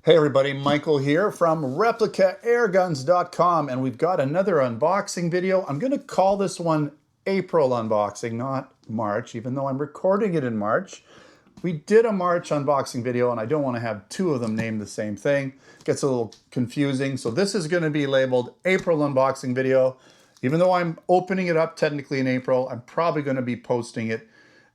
Hey everybody, Michael here from replicaairguns.com, and we've got another unboxing video. I'm going to call this one April unboxing, not March, even though I'm recording it in March. We did a March unboxing video and I don't want to have two of them named the same thing. It gets a little confusing. So this is going to be labeled April unboxing video. Even though I'm opening it up technically in April, I'm probably going to be posting it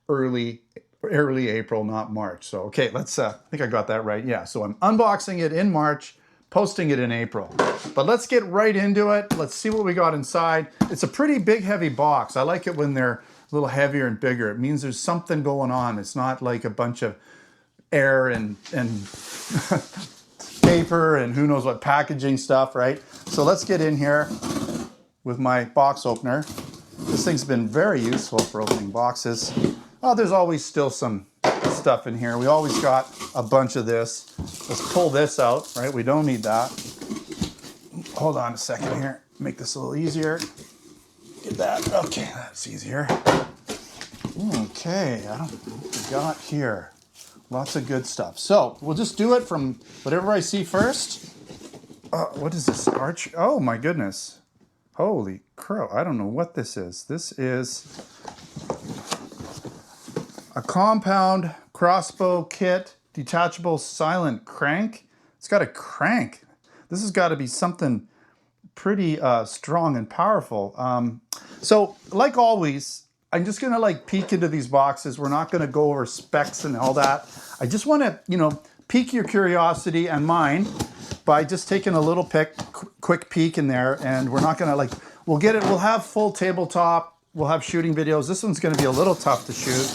early April, not March. So, okay, let's, I think I got that right. Yeah, so I'm unboxing it in March, posting it in April. But let's get right into it. Let's see what we got inside. It's a pretty big, heavy box. I like it when they're a little heavier and bigger. It means there's something going on. It's not like a bunch of air and paper and who knows what packaging stuff, right? So let's get in here with my box opener. This thing's been very useful for opening boxes. Oh, there's always still some stuff in here. We always got a bunch of this. Let's pull this out, right? We don't need that. Hold on a second here. Make this a little easier. Get that. Okay, that's easier. Okay, I don't know what we got here. Lots of good stuff. So we'll just do it from whatever I see first. What is this? Arch? Oh my goodness. Holy crow. I don't know what this is. This is a compound crossbow kit, detachable silent crank. It's got a crank. This has got to be something pretty strong and powerful. So like always, I'm just gonna like peek into these boxes. We're not gonna go over specs and all that. I just wanna, pique your curiosity and mine by just taking a little quick peek in there, and we're not gonna we'll have full tabletop, we'll have shooting videos. This one's gonna be a little tough to shoot,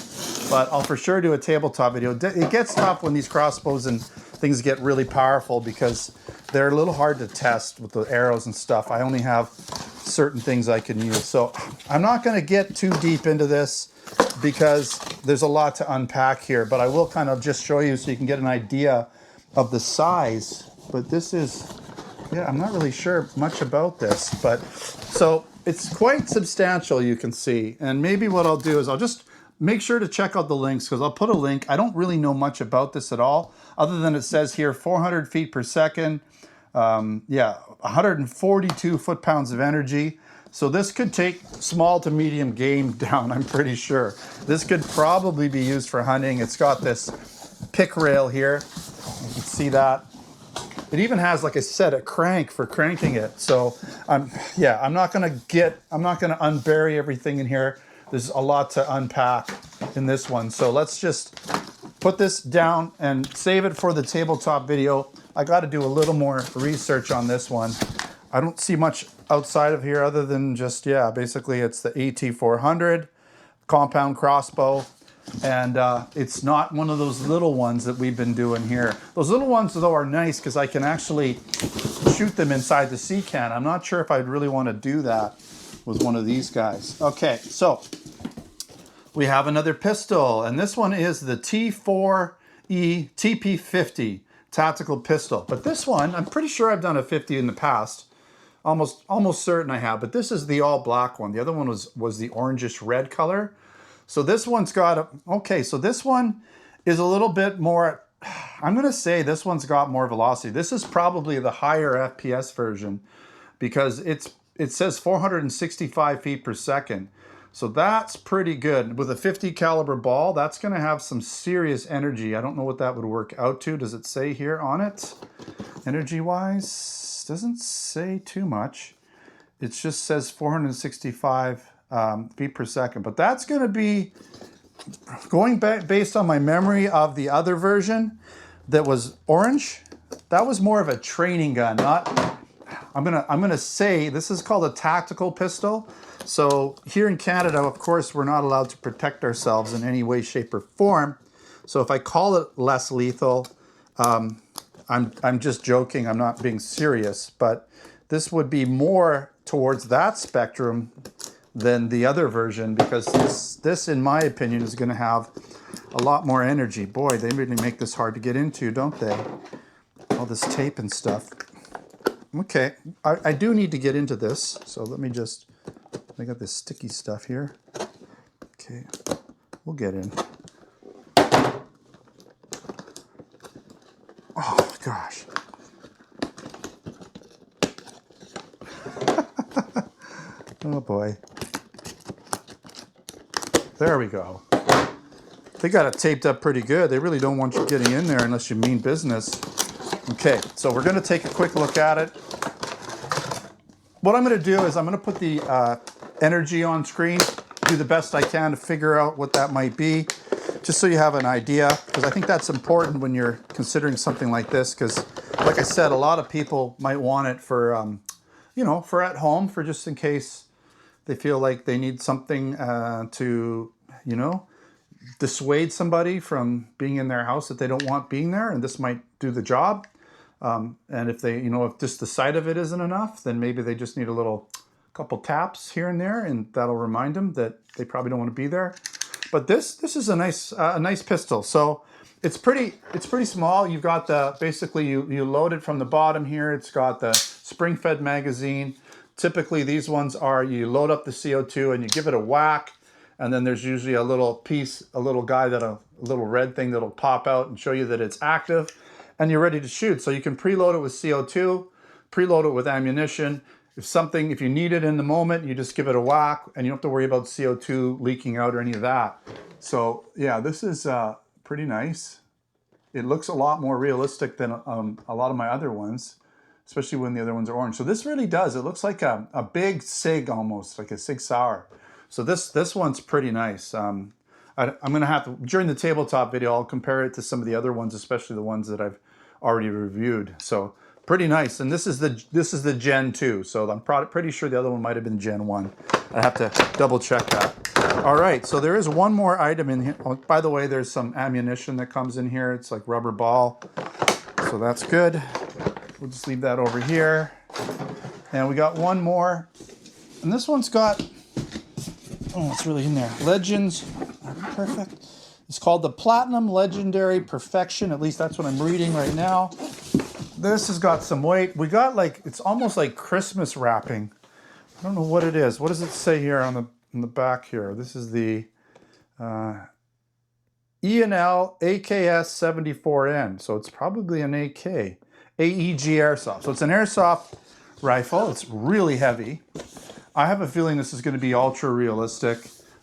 but I'll for sure do a tabletop video. It gets tough when these crossbows and things get really powerful because they're a little hard to test with the arrows and stuff. I only have certain things I can use. So I'm not gonna get too deep into this because there's a lot to unpack here, but I will kind of just show you so you can get an idea of the size. But this is, yeah, I'm not really sure much about this, but so it's quite substantial, you can see. And maybe what I'll do is I'll just make sure to check out the links because I'll put a link. I don't really know much about this at all, other than it says here 400 feet per second. 142 foot-pounds of energy. So this could take small to medium game down, I'm pretty sure. This could probably be used for hunting. It's got this pick rail here. You can see that. It even has, like I said, a crank for cranking it. So I'm not gonna unbury everything in here. There's a lot to unpack in this one. So let's just put this down and save it for the tabletop video. I got to do a little more research on this one. I don't see much outside of here other than just, basically it's the AT400 compound crossbow. And it's not one of those little ones that we've been doing here. Those little ones, though, are nice because I can actually shoot them inside the sea can. I'm not sure if I'd really want to do that with one of these guys. Okay, so we have another pistol, and this one is the T4E TP50 tactical pistol. But this one, I'm pretty sure I've done a 50 in the past. Almost certain I have, but this is the all black one. The other one was the orangish red color. So this one's got so this one is a little bit more, I'm gonna say this one's got more velocity. This is probably the higher FPS version because it says 465 feet per second. So that's pretty good. With a 50 caliber ball, that's gonna have some serious energy. I don't know what that would work out to. Does it say here on it? Energy-wise, doesn't say too much. It just says 465 feet per second. But that's gonna be, going back based on my memory of the other version that was orange, that was more of a training gun, not, I'm gonna say this is called a tactical pistol. So here in Canada, of course, we're not allowed to protect ourselves in any way, shape, or form. So if I call it less lethal, I'm just joking. I'm not being serious. But this would be more towards that spectrum than the other version because this, in my opinion, is going to have a lot more energy. Boy, they really make this hard to get into, don't they? All this tape and stuff. Okay, I do need to get into this. So let me just, I got this sticky stuff here. Okay, we'll get in. Oh, gosh. Oh boy. There we go. They got it taped up pretty good. They really don't want you getting in there unless you mean business. Okay, so we're gonna take a quick look at it. What I'm gonna do is I'm gonna put the energy on screen, do the best I can to figure out what that might be, just so you have an idea, because I think that's important when you're considering something like this, because like I said, a lot of people might want it for, you know, for at home, for just in case they feel like they need something to, you know, dissuade somebody from being in their house that they don't want being there, and this might do the job. And if they, you know, if just the sight of it isn't enough, then maybe they just need a couple taps here and there, and that'll remind them that they probably don't want to be there. But this is a nice pistol. So it's pretty small. You've got the, basically you load it from the bottom here. It's got the spring-fed magazine. Typically these ones are, you load up the CO2 and you give it a whack, and then there's usually a little piece, a little red thing that'll pop out and show you that it's active, and you're ready to shoot. So you can preload it with CO2, preload it with ammunition. If you need it in the moment, you just give it a whack, and you don't have to worry about CO2 leaking out or any of that. So yeah, this is pretty nice. It looks a lot more realistic than a lot of my other ones, especially when the other ones are orange. So this really does. It looks like a big SIG almost, like a SIG Sauer. So this one's pretty nice. I'm gonna have to, during the tabletop video, I'll compare it to some of the other ones, especially the ones that I've already reviewed. So pretty nice. And this is the Gen 2. So I'm pretty sure the other one might have been Gen 1. I have to double check that. All right, so there is one more item in here. Oh, by the way, there's some ammunition that comes in here. It's like rubber ball. So that's good. We'll just leave that over here. And we got one more. And this one's got, oh, it's really in there. Legends, perfect. It's called the Platinum Legendary Perfection. At least that's what I'm reading right now. This has got some weight. We got like, it's almost like Christmas wrapping. I don't know what it is. What does it say here on the back here? This is the E&L AKS 74N. So it's probably an AEG airsoft. So it's an airsoft rifle. It's really heavy. I have a feeling this is going to be ultra realistic.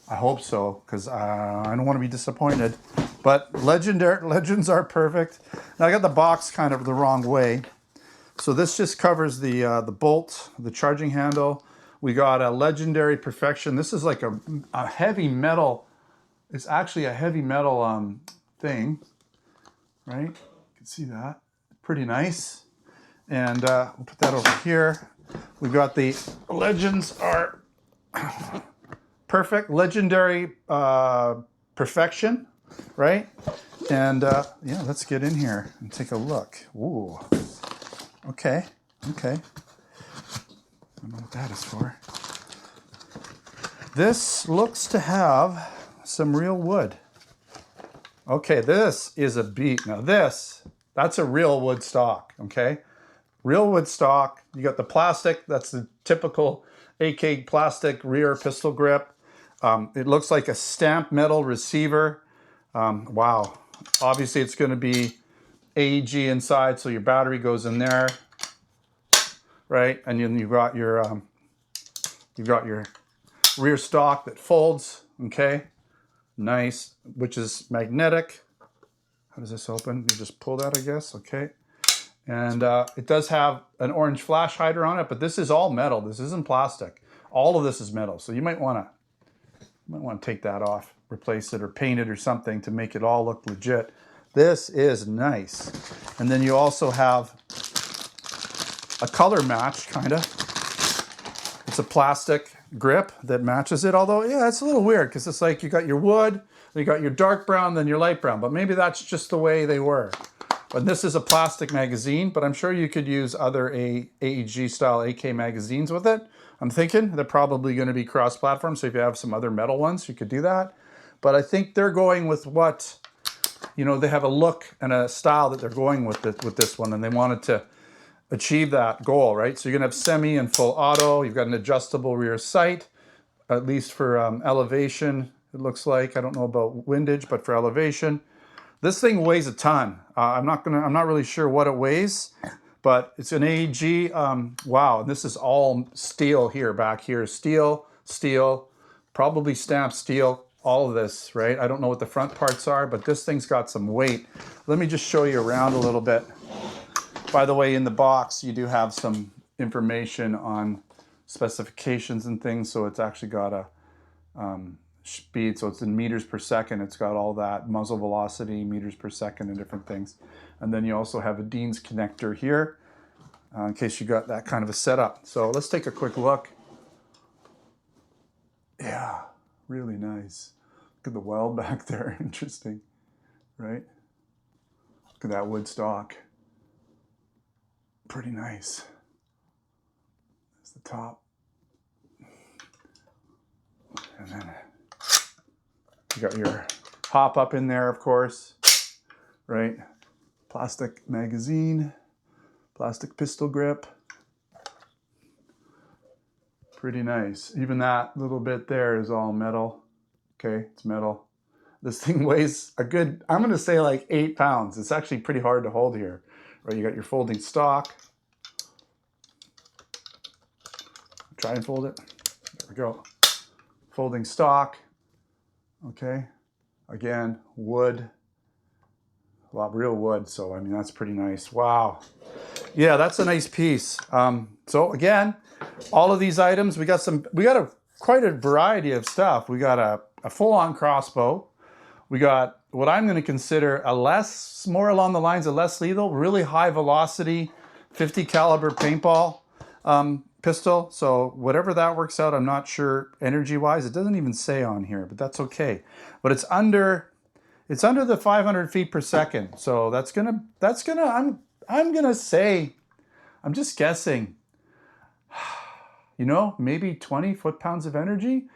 I hope so, because I don't want to be disappointed. But legends are perfect. Now I got the box kind of the wrong way. So this just covers the bolt, the charging handle. We got a Legendary Perfection. This is like a heavy metal. It's actually a heavy metal thing, right? You can see that. Pretty nice. And we'll put that over here. We've got the legends are perfect. Legendary Perfection, right? And yeah, let's get in here and take a look. Ooh. Okay. I don't know what that is for. This looks to have some real wood. Okay, this is a beat. Now that's a real wood stock, okay? Real wood stock. You got the plastic. That's the typical AK plastic rear pistol grip. It looks like a stamped metal receiver. Wow. Obviously, it's going to be AEG inside, so your battery goes in there, right? And then you've got your rear stock that folds. Okay, nice, which is magnetic. How does this open? You just pull that, I guess. Okay. And it does have an orange flash hider on it, but this is all metal. This isn't plastic. All of this is metal. So you might want to take that off, replace it, or paint it or something to make it all look legit. This is nice. And then you also have a color match, kind of. It's a plastic grip that matches it. Although, yeah, it's a little weird because it's like you got your wood, you got your dark brown, then your light brown. But maybe that's just the way they were. But this is a plastic magazine, but I'm sure you could use other AEG style AK magazines with it. I'm thinking they're probably going to be cross-platform, so if you have some other metal ones, you could do that. But I think they're going with what, you know, they have a look and a style that they're going with this one, and they wanted to achieve that goal, right? So you're going to have semi and full auto. You've got an adjustable rear sight, at least for elevation, it looks like. I don't know about windage, but for elevation. This thing weighs a ton. I'm not really sure what it weighs, but it's an AEG. Wow, and this is all steel here, back here. Steel, probably stamped steel, all of this, right? I don't know what the front parts are, but this thing's got some weight. Let me just show you around a little bit. By the way, in the box, you do have some information on specifications and things, so it's actually got a speed, so it's in meters per second. It's got all that, muzzle velocity, meters per second, and different things. And then you also have a Dean's connector here, in case you got that kind of a setup. So let's take a quick look. Yeah, really nice. Look at the weld back there. Interesting, right? Look at that wood stock. Pretty nice. That's the top. And then you got your hop up in there, of course, right? Plastic magazine, plastic pistol grip. Pretty nice. Even that little bit there is all metal. Okay, it's metal. This thing weighs a good, I'm gonna say like 8 pounds. It's actually pretty hard to hold here, right? You got your folding stock. Try and fold it. There we go. Folding stock. Okay, again, wood, a lot of real wood, so I mean that's pretty nice. Wow, yeah, that's a nice piece. So again, all of these items, we got quite a variety of stuff. We got a full-on crossbow. We got what I'm going to consider more along the lines of less lethal, really high velocity, 50 caliber paintball pistol. So whatever that works out, I'm not sure energy wise. It doesn't even say on here, but that's okay. But it's under the 500 feet per second. So I'm gonna say, I'm just guessing, you know, maybe 20 foot-pounds of energy.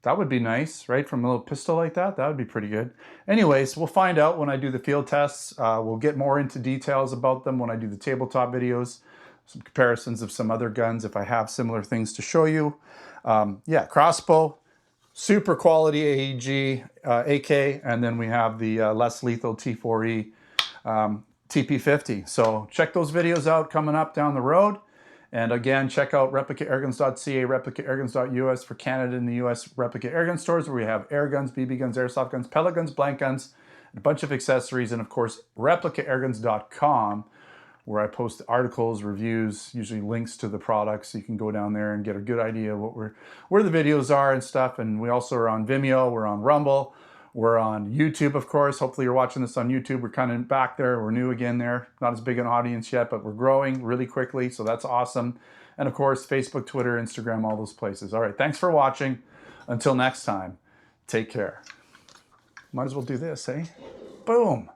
That would be nice, right? From a little pistol like that, that would be pretty good. Anyways, we'll find out when I do the field tests. We'll get more into details about them when I do the tabletop videos. Some comparisons of some other guns if I have similar things to show you. Yeah, crossbow, super quality AEG, AK, and then we have the less lethal T4E TP50. So check those videos out coming up down the road. And again, check out replicairguns.ca, replicaairguns.us for Canada and the US Replica Airgun stores, where we have air guns, BB guns, airsoft guns, pellet guns, blank guns, and a bunch of accessories, and of course, replicaairguns.com, where I post articles, reviews, usually links to the products, so you can go down there and get a good idea of where the videos are and stuff. And we also are on Vimeo, we're on Rumble, we're on YouTube, of course. Hopefully you're watching this on YouTube. We're kind of back there. We're new again there. Not as big an audience yet, but we're growing really quickly, so that's awesome. And of course, Facebook, Twitter, Instagram, all those places. All right, thanks for watching. Until next time, take care. Might as well do this, eh? Boom.